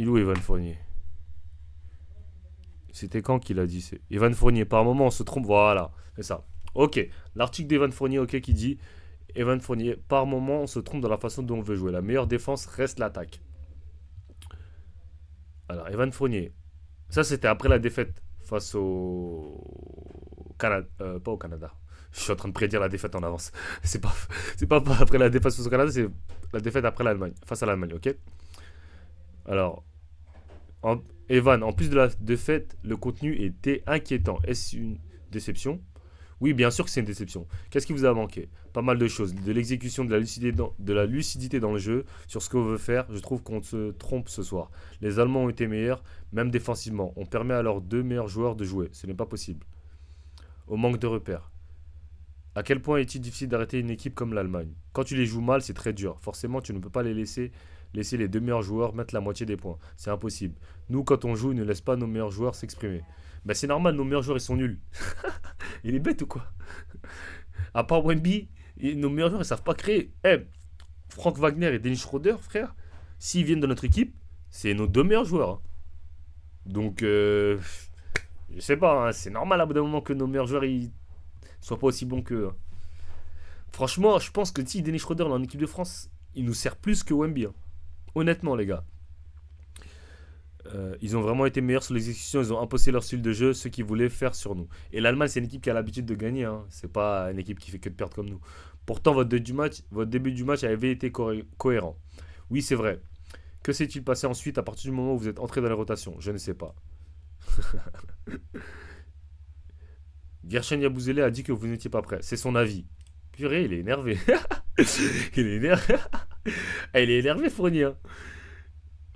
Il est où Evan Fournier? C'était quand qu'il a dit c'est Evan Fournier, par moment on se trompe, voilà, c'est ça. Ok, l'article d'Evan Fournier, ok, qui dit Evan Fournier, par moment on se trompe dans la façon dont on veut jouer. La meilleure défense reste l'attaque. Alors, Evan Fournier, ça c'était après la défaite face au Canada, pas au Canada. Je suis en train de prédire la défaite en avance. C'est pas, c'est pas après la défaite face au Canada, c'est la défaite après l'Allemagne, face à l'Allemagne, ok. Alors, en- Evan, en plus de la défaite, le contenu était inquiétant. Est-ce une déception? Oui, bien sûr que c'est une déception. Qu'est-ce qui vous a manqué? Pas mal de choses. De l'exécution, de la lucidité dans le jeu, sur ce qu'on veut faire. Je trouve qu'on se trompe ce soir. Les Allemands ont été meilleurs, même défensivement. On permet à leurs deux meilleurs joueurs de jouer. Ce n'est pas possible. Au manque de repères. À quel point est-il difficile d'arrêter une équipe comme l'Allemagne? Quand tu les joues mal, c'est très dur. Forcément, tu ne peux pas laisser les deux meilleurs joueurs mettre la moitié des points. C'est impossible. Nous, quand on joue, ne laisse pas nos meilleurs joueurs s'exprimer. Ben, c'est normal, nos meilleurs joueurs, ils sont nuls. Il est bête ou quoi? À part Wemby, nos meilleurs joueurs, ils savent pas créer. Eh, Frank Wagner et Dennis Schroeder, frère, s'ils viennent de notre équipe, c'est nos deux meilleurs joueurs, hein. Donc, je sais pas, hein, c'est normal à bout d'un moment que nos meilleurs joueurs ils soient pas aussi bons qu'eux, hein. Franchement, je pense que si Dennis Schroeder est en équipe de France, il nous sert plus que Wemby, hein. Honnêtement, les gars. Ils ont vraiment été meilleurs sur l'exécution, ils ont imposé leur style de jeu, ce qu'ils voulaient faire sur nous. Et l'Allemagne, c'est une équipe qui a l'habitude de gagner, hein. C'est pas une équipe qui fait que de perdre comme nous. Pourtant, votre début du match avait été cohérent. Oui, c'est vrai. Que s'est-il passé ensuite à partir du moment où vous êtes entré dans les rotations? Je ne sais pas. Gerchen Yabouzélé a dit que vous n'étiez pas prêt. C'est son avis. Purée, il est énervé. Il est énervé. Ah, il est énervé, Fournier, hein.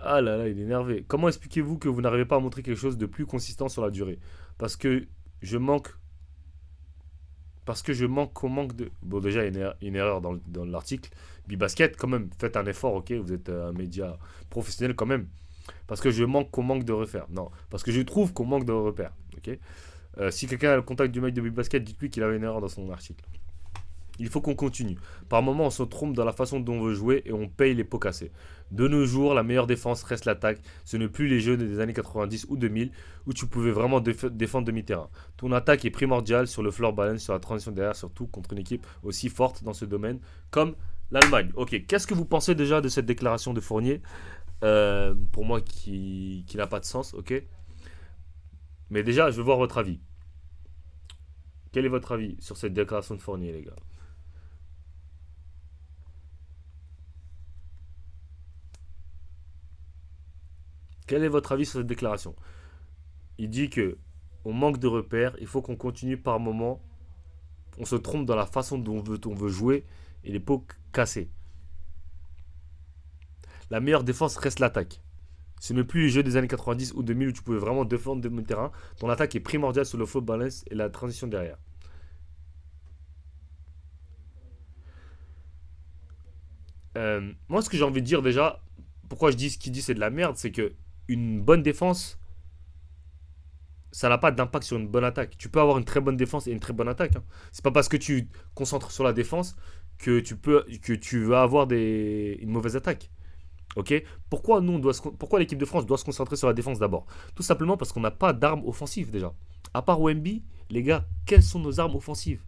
Ah là là, il est énervé. Comment expliquez-vous que vous n'arrivez pas à montrer quelque chose de plus consistant sur la durée? Parce que je manque. Parce que je manque au manque de. Bon, déjà, il y a une erreur dans l'article. Bibasket, quand même, faites un effort, ok? Vous êtes un média professionnel quand même. Parce que je manque qu'on manque de repères. Non, parce que je trouve qu'on manque de repères, ok? Si quelqu'un a le contact du mec de Bibasket, dites-lui qu'il avait une erreur dans son article. Il faut qu'on continue. Par moments, on se trompe dans la façon dont on veut jouer et on paye les pots cassés. De nos jours, la meilleure défense reste l'attaque. Ce n'est plus les jeux des années 90 ou 2000 où tu pouvais vraiment défendre demi-terrain. Ton attaque est primordiale sur le floor balance, sur la transition derrière, surtout contre une équipe aussi forte dans ce domaine comme l'Allemagne. Ok, qu'est-ce que vous pensez déjà de cette déclaration de Fournier? Pour moi, qui n'a pas de sens, ok. Mais déjà, je veux voir votre avis. Quel est votre avis sur cette déclaration de Fournier, les gars? Quel est votre avis sur cette déclaration? Il dit que on manque de repères, il faut qu'on continue par moment. On se trompe dans la façon dont on veut jouer et les pots cassés. La meilleure défense reste l'attaque. Ce n'est plus les jeux des années 90 ou 2000 où tu pouvais vraiment défendre de terrain. Ton attaque est primordiale sur le flow balance et la transition derrière. Moi, ce que j'ai envie de dire déjà, pourquoi je dis ce qu'il dit c'est de la merde, c'est que une bonne défense, ça n'a pas d'impact sur une bonne attaque. Tu peux avoir une très bonne défense et une très bonne attaque, hein. C'est pas parce que tu te concentres sur la défense que tu vas avoir une mauvaise attaque. Ok. Pourquoi l'équipe de France doit se concentrer sur la défense d'abord? Tout simplement parce qu'on n'a pas d'armes offensives déjà. À part Wemby, les gars, quelles sont nos armes offensives?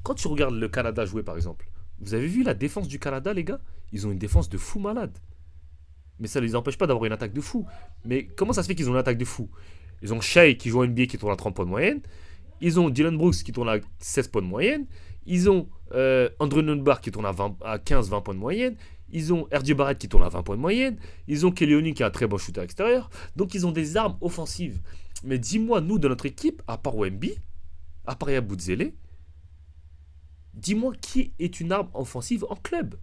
Quand tu regardes le Canada jouer par exemple, vous avez vu la défense du Canada, les gars? Ils ont une défense de fou malade. Mais ça ne les empêche pas d'avoir une attaque de fou. Mais comment ça se fait qu'ils ont une attaque de fou? Ils ont Shea qui joue en NBA qui tourne à 30 points de moyenne. Ils ont Dylan Brooks qui tourne à 16 points de moyenne. Ils ont Andrew Nunbar qui tourne à 15-20 points de moyenne. Ils ont RJ Barrett qui tourne à 20 points de moyenne. Ils ont Kelly Olynyk qui est un très bon shooter extérieur. Donc ils ont des armes offensives. Mais dis-moi, nous, de notre équipe, à part Wemby, à part Yabuzele, dis-moi qui est une arme offensive en club.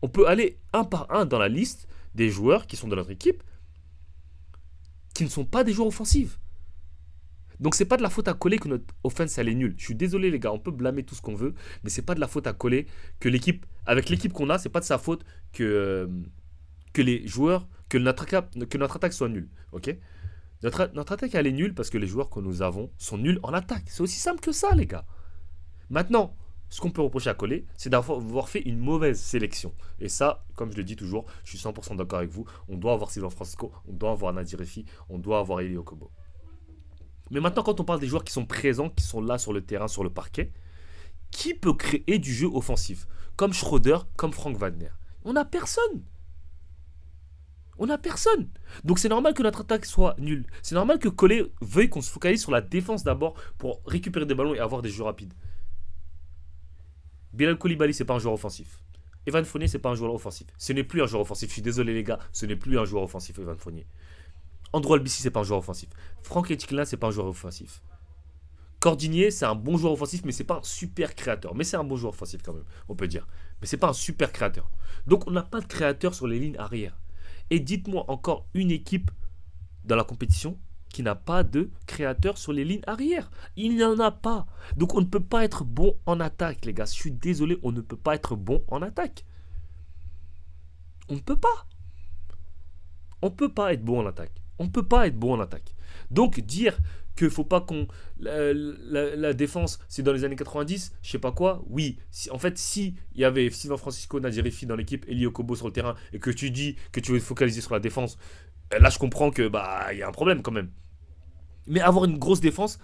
On peut aller un par un dans la liste des joueurs qui sont de notre équipe qui ne sont pas des joueurs offensifs. Donc c'est pas de la faute à coller que notre offense elle est nulle. Je suis désolé les gars, on peut blâmer tout ce qu'on veut, mais c'est pas de la faute à coller que l'équipe, avec l'équipe qu'on a, c'est pas de sa faute que les joueurs, que notre attaque soit nulle, ok? Notre attaque elle est nulle parce que les joueurs que nous avons sont nuls en attaque. C'est aussi simple que ça les gars. Maintenant, Ce qu'on peut reprocher à Colley, c'est d'avoir fait une mauvaise sélection. Et ça, comme je le dis toujours, je suis 100% d'accord avec vous. On doit avoir Sylvain Francisco, on doit avoir Nadir Refi, on doit avoir Eli Okobo. Mais maintenant, quand on parle des joueurs qui sont présents, qui sont là sur le terrain, sur le parquet, qui peut créer du jeu offensif? Comme Schroeder, comme Frank Wagner. On n'a personne. On n'a personne. Donc c'est normal que notre attaque soit nulle. C'est normal que Colley veuille qu'on se focalise sur la défense d'abord pour récupérer des ballons et avoir des jeux rapides. Bilal Koulibaly, c'est pas un joueur offensif. Evan Fournier, c'est pas un joueur offensif. Ce n'est plus un joueur offensif. Je suis désolé les gars, ce n'est plus un joueur offensif, Evan Fournier. Andrew Albissi, c'est pas un joueur offensif. Franck Etikla, c'est pas un joueur offensif. Cordinier, c'est un bon joueur offensif, mais c'est pas un super créateur. Mais c'est un bon joueur offensif quand même, on peut dire. Mais c'est pas un super créateur. Donc on n'a pas de créateur sur les lignes arrière. Et dites-moi encore une équipe dans la compétition qui n'a pas de créateur sur les lignes arrière. Il n'y en a pas. Donc on ne peut pas être bon en attaque, les gars. Je suis désolé, on ne peut pas être bon en attaque. On ne peut pas. On ne peut pas être bon en attaque. On ne peut pas être bon en attaque. Donc dire qu'il ne faut pas qu'on... La défense, c'est dans les années 90, je sais pas quoi, oui. En fait, si il y avait Sylvain Francisco, Nadir Refi dans l'équipe, Eli Okobo sur le terrain, et que tu dis que tu veux te focaliser sur la défense, là je comprends que bah il y a un problème quand même. Mais avoir une grosse défense,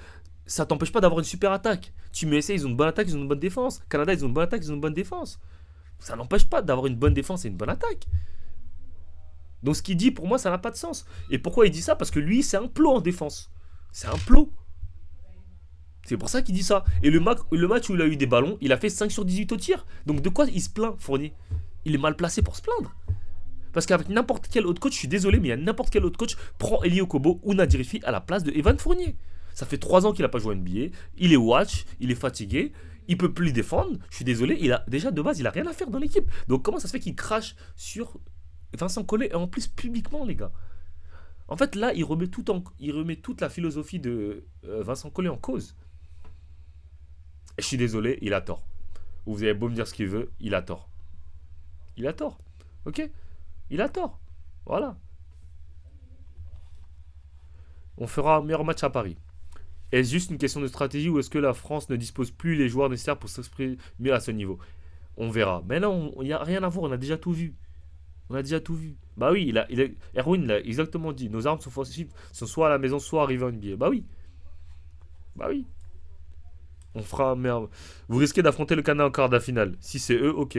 ça t'empêche pas d'avoir une super attaque. Tu mets essais, ils ont une bonne attaque, ils ont une bonne défense. Canada, ils ont une bonne attaque, ils ont une bonne défense. Ça n'empêche pas d'avoir une bonne défense et une bonne attaque. Donc ce qu'il dit, pour moi, ça n'a pas de sens. Et pourquoi il dit ça? Parce que lui, c'est un plot en défense. C'est un plot. C'est pour ça qu'il dit ça. Et le match où il a eu des ballons, il a fait 5 sur 18 au tir. Donc de quoi il se plaint, Fournier? Il est mal placé pour se plaindre. Parce qu'avec n'importe quel autre coach, je suis désolé, mais il y a n'importe quel autre coach prend Eli Okobo ou Nadir Refi à la place de Evan Fournier. Ça fait 3 ans qu'il n'a pas joué à NBA. Il est watch, il est fatigué, il peut plus défendre. Je suis désolé, il a déjà de base, il a rien à faire dans l'équipe. Donc comment ça se fait qu'il crache sur Vincent Collet et en plus publiquement, les gars? En fait, là, il remet toute la philosophie de Vincent Collet en cause. Et je suis désolé, il a tort. Vous avez beau me dire ce qu'il veut, il a tort. Il a tort. Ok? Il a tort. Voilà. On fera un meilleur match à Paris. Est-ce juste une question de stratégie ou est-ce que la France ne dispose plus les joueurs nécessaires pour s'exprimer à ce niveau? On verra. Mais non, il n'y a rien à voir, on a déjà tout vu. On a déjà tout vu. Bah oui, Erwin l'a exactement dit. Nos armes sont offensives, sont soit à la maison, soit arrivées en NBA. Bah oui. Bah oui. On fera. Merde. Vous risquez d'affronter le Canada en quart de finale. Si c'est eux, ok.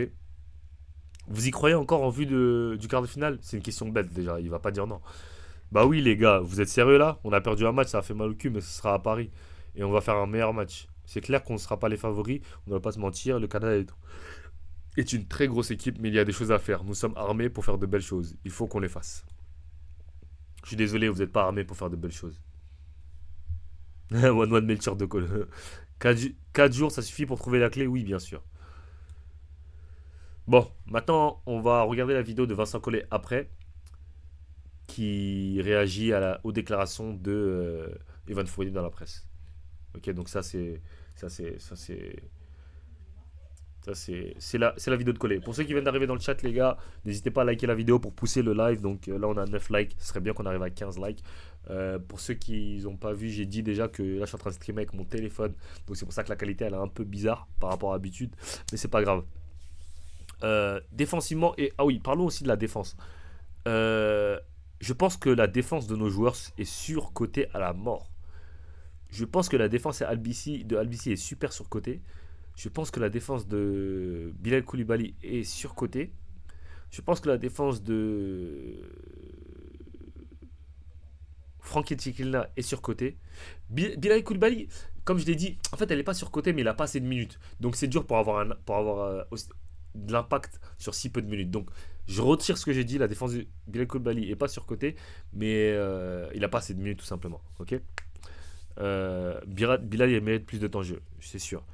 Vous y croyez encore en vue du quart de finale? C'est une question bête déjà, il va pas dire non. Bah oui les gars, vous êtes sérieux là? On a perdu un match, ça a fait mal au cul, mais ce sera à Paris. Et on va faire un meilleur match. C'est clair qu'on ne sera pas les favoris, on ne va pas se mentir, le Canada est une très grosse équipe, mais il y a des choses à faire. Nous sommes armés pour faire de belles choses. Il faut qu'on les fasse. Je suis désolé, vous n'êtes pas armés pour faire de belles choses. One Melchior de Cole. 4 jours, ça suffit pour trouver la clé? Oui, bien sûr. Bon, maintenant, on va regarder la vidéo de Vincent Collet après, qui réagit aux déclarations de Evan Fournier dans la presse. Ok, donc ça c'est ça c'est ça c'est c'est la vidéo de Collet. Pour ceux qui viennent d'arriver dans le chat, les gars, n'hésitez pas à liker la vidéo pour pousser le live. Donc là, on a 9 likes. Ce serait bien qu'on arrive à 15 likes. Pour ceux qui n'ont pas vu, j'ai dit déjà que là, je suis en train de streamer avec mon téléphone. Donc c'est pour ça que la qualité, elle est un peu bizarre par rapport à l'habitude. Mais c'est pas grave. Défensivement, et ah oui, parlons aussi de la défense. Je pense que la défense de nos joueurs est surcotée à la mort. Je pense que la défense de Albissi est super surcotée. Je pense que la défense de Bilal Koulibaly est surcotée. Je pense que la défense de Franck Etikilna est surcotée. Bilal Koulibaly, comme je l'ai dit, en fait, elle n'est pas surcotée, mais il n'a pas assez de minutes. Donc c'est dur pour avoir, de l'impact sur si peu de minutes. Donc je retire ce que j'ai dit. La défense de Bilal Koulibaly n'est pas surcotée, mais il n'a pas assez de minutes tout simplement. Ok. Bilal il mérite plus de temps de jeu, c'est sûr.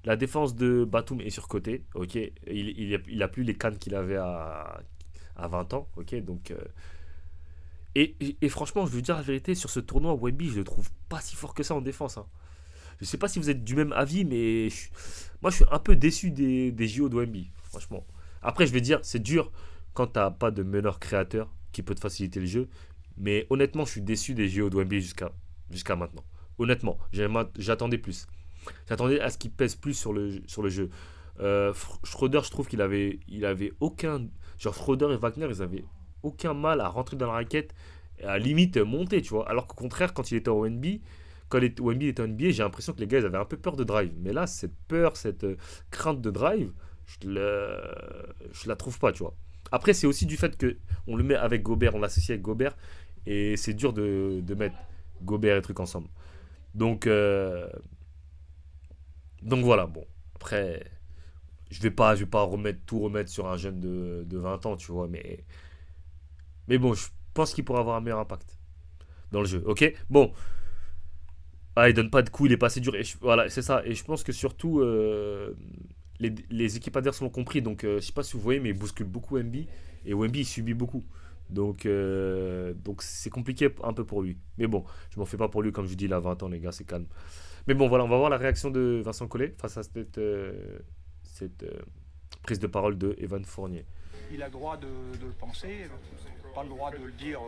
La défense de Batum est surcotée, ok. Il a plus les cannes qu'il avait à 20 ans, ok. Donc et franchement, je veux dire la vérité, sur ce tournoi, Wemby, je le trouve pas si fort que ça en défense. Hein. Je sais pas si vous êtes du même avis, mais moi je suis un peu déçu des JO de Wemby, franchement. Après, je vais dire, c'est dur quand t'as pas de meneur créateur qui peut te faciliter le jeu. Mais honnêtement, je suis déçu des JO de Wemby jusqu'à maintenant. Honnêtement, j'attendais plus. J'attendais à ce qu'il pèse plus sur le jeu. Schroeder, je trouve il avait aucun. Genre, Schroeder et Wagner, ils avaient aucun mal à rentrer dans la raquette et à limite monter, tu vois. Alors qu'au contraire, quand il était au NB, quand Wemby était en NBA, j'ai l'impression que les gars ils avaient un peu peur de drive. Mais là, cette peur, cette crainte de drive, je la trouve pas, tu vois. Après, c'est aussi du fait que on le met avec Gobert, on l'associe avec Gobert, et c'est dur de mettre Gobert et trucs ensemble. Donc, donc voilà, bon. Après, je vais pas tout remettre sur un jeune de 20 ans, tu vois. Mais bon, je pense qu'il pourra avoir un meilleur impact dans le jeu, ok. Bon, ah, il donne pas de coups, il est pas assez dur. Voilà, c'est ça. Et je pense que surtout, les équipes adverses l'ont compris. Donc, je sais pas si vous voyez, mais il bouscule beaucoup Wemby. Et Wemby, il subit beaucoup. Donc c'est compliqué un peu pour lui. Mais bon, je m'en fais pas pour lui, comme je dis, il a 20 ans, les gars, c'est calme. Mais bon, voilà, on va voir la réaction de Vincent Collet face à cette prise de parole de Evan Fournier. Il a le droit de le penser, pas le droit de le dire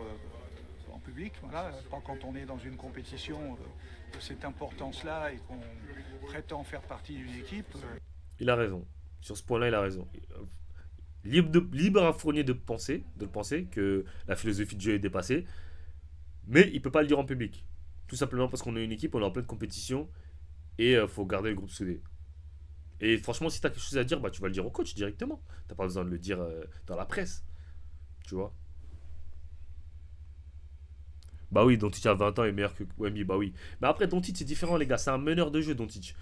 en public, voilà, pas quand on est dans une compétition de cette importance-là et qu'on prétend faire partie d'une équipe. Il a raison. Sur ce point-là, il a raison. Libre à Fournier de le penser, que la philosophie de jeu est dépassée, mais il peut pas le dire en public. Tout simplement parce qu'on est une équipe, on est en pleine compétition et faut garder le groupe soudé. Et franchement, si tu as quelque chose à dire, bah, tu vas le dire au coach directement. T'as pas besoin de le dire dans la presse, tu vois. Bah oui, Doncic à 20 ans est meilleur que Wemby, bah oui. Mais après, Doncic, c'est différent, les gars. C'est un meneur de jeu, Doncic.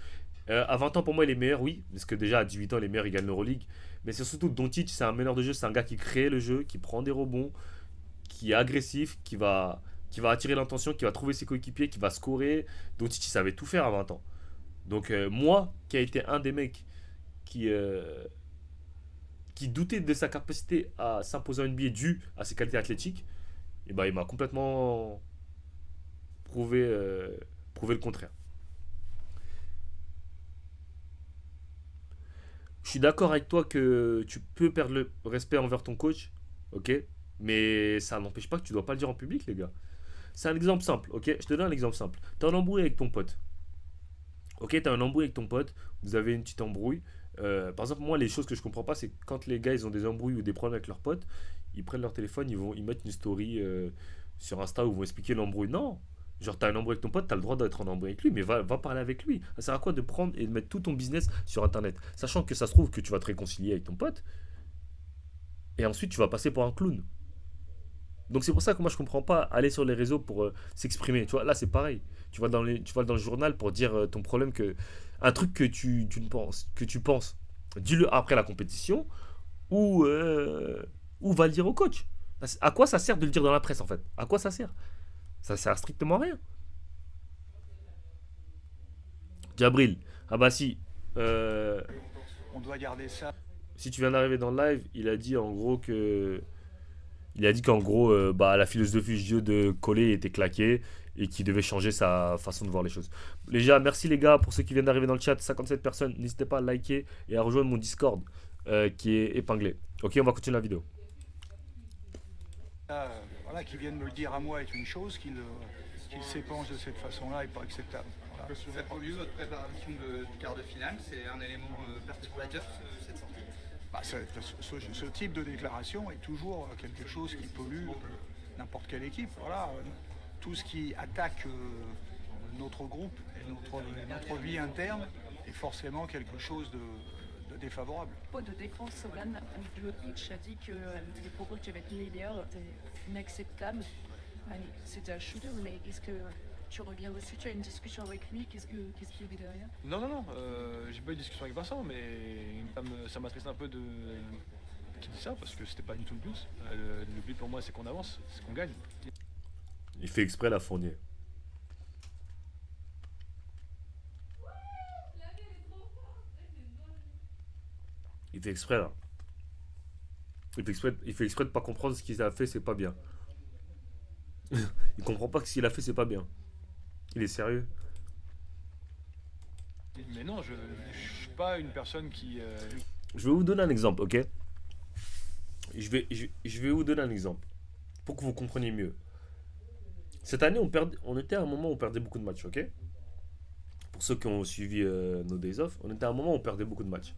À 20 ans, pour moi, il est meilleur, oui. Parce que déjà, à 18 ans, il est meilleur, il gagne l'Euroleague. Mais c'est surtout Doncic, c'est un meneur de jeu. C'est un gars qui crée le jeu, qui prend des rebonds, qui est agressif, qui va attirer l'attention, qui va trouver ses coéquipiers, qui va scorer. Doncic, il savait tout faire à 20 ans. Donc, moi, qui a été un des mecs qui, euh, qui doutait de sa capacité à s'imposer en NBA dû à ses qualités athlétiques, et ben, il m'a complètement prouvé, prouvé le contraire. Je suis d'accord avec toi que tu peux perdre le respect envers ton coach, ok. Mais ça n'empêche pas que tu dois pas le dire en public, les gars. C'est un exemple simple, ok. Je te donne un exemple simple. T'as un embrouille avec ton pote. Ok, t'as un embrouille avec ton pote, vous avez une petite embrouille. Par exemple, moi, les choses que je comprends pas, c'est que quand les gars ils ont des embrouilles ou des problèmes avec leurs potes, ils prennent leur téléphone, ils mettent une story sur Insta où ils vont expliquer l'embrouille. Non! Genre, t'as un embrouille avec ton pote, t'as le droit d'être en embrouille avec lui, mais va parler avec lui. Ça sert à quoi de prendre et de mettre tout ton business sur internet? Sachant que ça se trouve que tu vas te réconcilier avec ton pote, et ensuite tu vas passer pour un clown. Donc c'est pour ça que moi je comprends pas aller sur les réseaux pour s'exprimer. Tu vois, là c'est pareil. Tu vas dans le journal pour dire ton problème que un truc que tu penses. Dis-le après la compétition ou ou va le dire au coach. À quoi ça sert de le dire dans la presse en fait? À quoi ça sert? Ça sert à strictement à rien. Jabril, ah bah si. euh, On doit garder ça. Si tu viens d'arriver dans le live, il a dit en gros que il a dit qu'en gros, bah, la philosophie du jeu de Collet était claquée et qu'il devait changer sa façon de voir les choses. Déjà, merci les gars pour ceux qui viennent d'arriver dans le chat, 57 personnes. N'hésitez pas à liker et à rejoindre mon Discord qui est épinglé. Ok, on va continuer la vidéo. Voilà, qui viennent me le dire à moi est une chose, qu'ils s'épangent de cette façon-là n'est pas acceptable. Voilà. Faites revue, votre préparation de quart de finale, c'est un élément perturbateur, cette sortie. Bah, ce type de déclaration est toujours quelque chose qui pollue n'importe quelle équipe. Voilà. Tout ce qui attaque notre groupe et notre vie interne est forcément quelque chose de défavorable. Pas de défense, Sogan Djokovic a dit que les propos que j'avais tenus hier étaient inacceptables. C'était un shooter, mais est-ce que tu reviens aussi, tu as une discussion avec lui, qu'est-ce qu'il y avait derrière? Non, non, non, j'ai pas eu de discussion avec Vincent, mais ça m'attriste un peu de qu'il dit ça parce que c'était pas du tout le but. Le but pour moi, c'est qu'on avance, c'est qu'on gagne. Il fait exprès la Fournier. Il fait exprès là. Il fait exprès de pas comprendre ce qu'il a fait, c'est pas bien. Il comprend pas que ce qu'il a fait, c'est pas bien. Il est sérieux. Mais non, je suis pas une personne qui. Je vais vous donner un exemple, ok. Je vais vous donner un exemple pour que vous compreniez mieux. Cette année, on était à un moment où on perdait beaucoup de matchs, ok. pour ceux qui ont suivi nos Days Off, on était à un moment où on perdait beaucoup de matchs.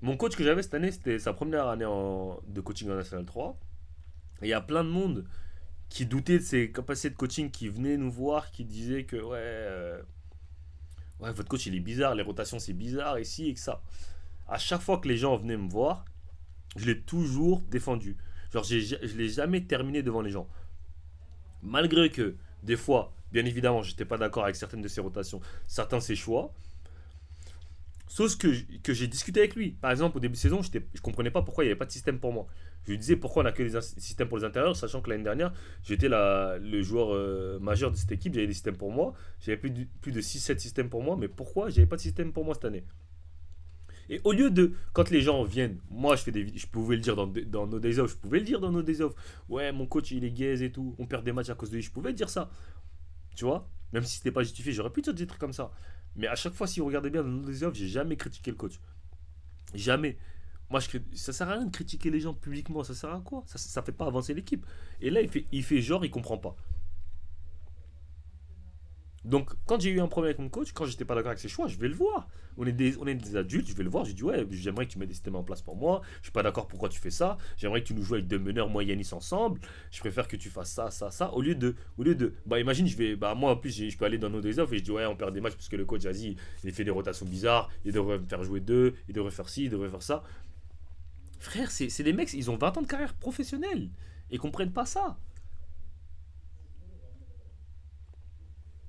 Mon coach que j'avais cette année, c'était sa première année de coaching en National 3. Et il y a plein de monde qui doutait de ses capacités de coaching, qui venaient nous voir, qui disaient que ouais, votre coach il est bizarre, les rotations c'est bizarre, ici et que ça. À chaque fois que les gens venaient me voir, je l'ai toujours défendu. Genre, je l'ai jamais terminé devant les gens. Malgré que, des fois, bien évidemment, j'étais pas d'accord avec certaines de ses rotations, certains de ses choix. Sauf que j'ai discuté avec lui. Par exemple, au début de saison, je comprenais pas pourquoi il n'y avait pas de système pour moi. Je lui disais pourquoi on a que des systèmes pour les intérieurs, sachant que l'année dernière, j'étais le joueur majeur de cette équipe, j'avais des systèmes pour moi. J'avais plus de 6-7 systèmes pour moi, mais pourquoi j'avais pas de système pour moi cette année? Et au lieu de, quand les gens viennent, moi je fais des vidéos, je pouvais le dire dans nos days off, je pouvais le dire dans nos days off. Ouais, mon coach il est gaze et tout, on perd des matchs à cause de lui, je pouvais dire ça. Tu vois? Même si c'était pas justifié, j'aurais pu dire des trucs comme ça. Mais à chaque fois, si vous regardez bien dans nos days off, j'ai jamais critiqué le coach. Jamais. Moi, ça sert à rien de critiquer les gens publiquement, ça sert à quoi? Ça fait pas avancer l'équipe. Et là, il fait genre, il comprend pas. Donc, quand j'ai eu un problème avec mon coach, quand j'étais pas d'accord avec ses choix, je vais le voir. On est des adultes, je vais le voir. Je dis, ouais, j'aimerais que tu mettes des systèmes en place pour moi. Je suis pas d'accord pourquoi tu fais ça. J'aimerais que tu nous joues avec deux meneurs, moi et Yanis ensemble. Je préfère que tu fasses ça, ça, ça. Au lieu de. Bah, imagine, moi en plus, je peux aller dans nos days off et je dis, ouais, on perd des matchs parce que le coach, vas-y, il fait des rotations bizarres. Il devrait me faire jouer deux. Il devrait faire ci, il devrait faire ça. Frère, c'est des mecs, ils ont 20 ans de carrière professionnelle. Et ils comprennent pas ça.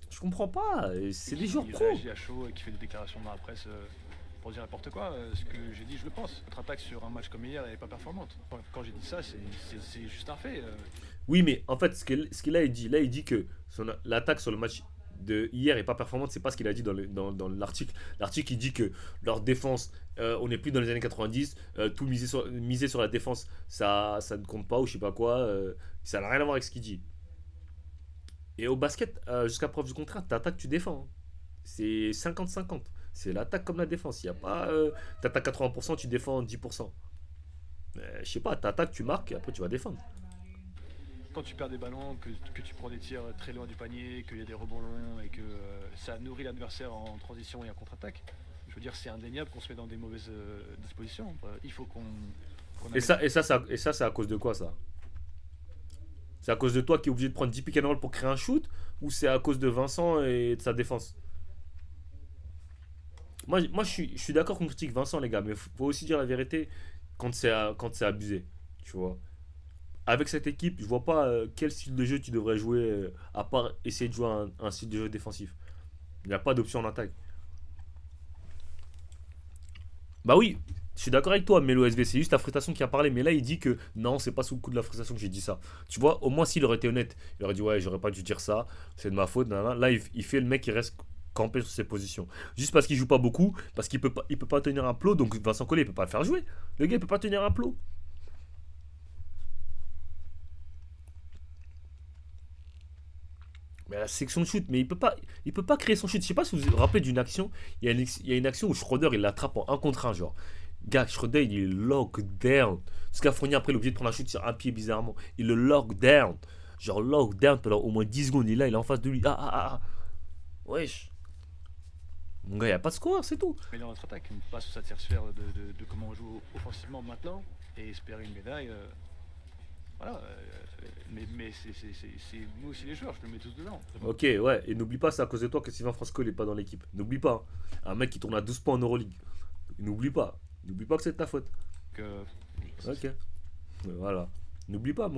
Je comprends pas. C'est des joueurs Qui pro. réagit à chaud et qui fait des déclarations dans la presse pour dire n'importe quoi. Ce que j'ai dit, je le pense. Notre attaque sur un match comme hier, elle n'est pas performante. Quand j'ai dit ça, c'est juste un fait. Oui, mais en fait, ce qu'il a dit, là, il dit que l'attaque sur le match de hier est pas performante. C'est pas ce qu'il a dit dans l'article. L'article, il dit que leur défense, on n'est plus dans les années 90. Tout miser sur la défense, ça ne compte pas ou je sais pas quoi. Ça n'a rien à voir avec ce qu'il dit. Et au basket, jusqu'à preuve du contraire, t'attaques, tu défends, hein. C'est 50-50. C'est l'attaque comme la défense. Il y a pas. T'attaques 80%, tu défends 10%. Je sais pas, t'attaques, tu marques et après tu vas défendre. Quand tu perds des ballons, que tu prends des tirs très loin du panier, qu'il y a des rebonds longs et que ça nourrit l'adversaire en transition et en contre-attaque, je veux dire, c'est indéniable qu'on se met dans des mauvaises dispositions. Il faut qu'on Et ça, c'est à cause de quoi ça? C'est à cause de toi qui est obligé de prendre 10 pick and roll pour créer un shoot? Ou c'est à cause de Vincent et de sa défense? Moi je suis d'accord qu'on critique Vincent, les gars, mais faut aussi dire la vérité quand c'est abusé. Tu vois. Avec cette équipe, je vois pas quel style de jeu tu devrais jouer à part essayer de jouer un style de jeu défensif. Il n'y a pas d'option en attaque. Bah oui, je suis d'accord avec toi, Melo SV, c'est juste la frustration qui a parlé. Mais là, il dit que non, c'est pas sous le coup de la frustration que j'ai dit ça. Tu vois, au moins s'il aurait été honnête, il aurait dit ouais, j'aurais pas dû dire ça, c'est de ma faute. Nanana. Là, il fait le mec qui reste campé sur ses positions. Juste parce qu'il joue pas beaucoup, parce qu'il peut pas tenir un plot, donc Vincent Collet, il peut pas le faire jouer. Le gars, il peut pas tenir un plot. Mais la section de shoot, mais il peut pas créer son shoot. Je sais pas si vous vous rappelez d'une action. Il y a une action où Schroeder il l'attrape en 1 contre 1, genre. Gars, Schroeder il est lockdown. Jusqu'à Fournier après il est obligé de prendre un shoot sur un pied bizarrement. Il le lockdown. Genre lockdown pendant au moins 10 secondes. Il est là, il est en face de lui. Ah ah ah. Wesh. Mon gars, il n'y a pas de score, c'est tout. met dans notre attaque, ne pas se satisfaire de comment on joue offensivement maintenant et espérer une médaille. Voilà. Mais c'est nous aussi les joueurs, je le mets tous dedans. Ok, ouais. Et n'oublie pas, c'est à cause de toi que Sylvain Frasco n'est pas dans l'équipe. N'oublie pas, hein. Un mec qui tourne à 12 points en Euroleague. N'oublie pas. N'oublie pas que c'est de ta faute. Donc, Ok. Voilà. N'oublie pas, mon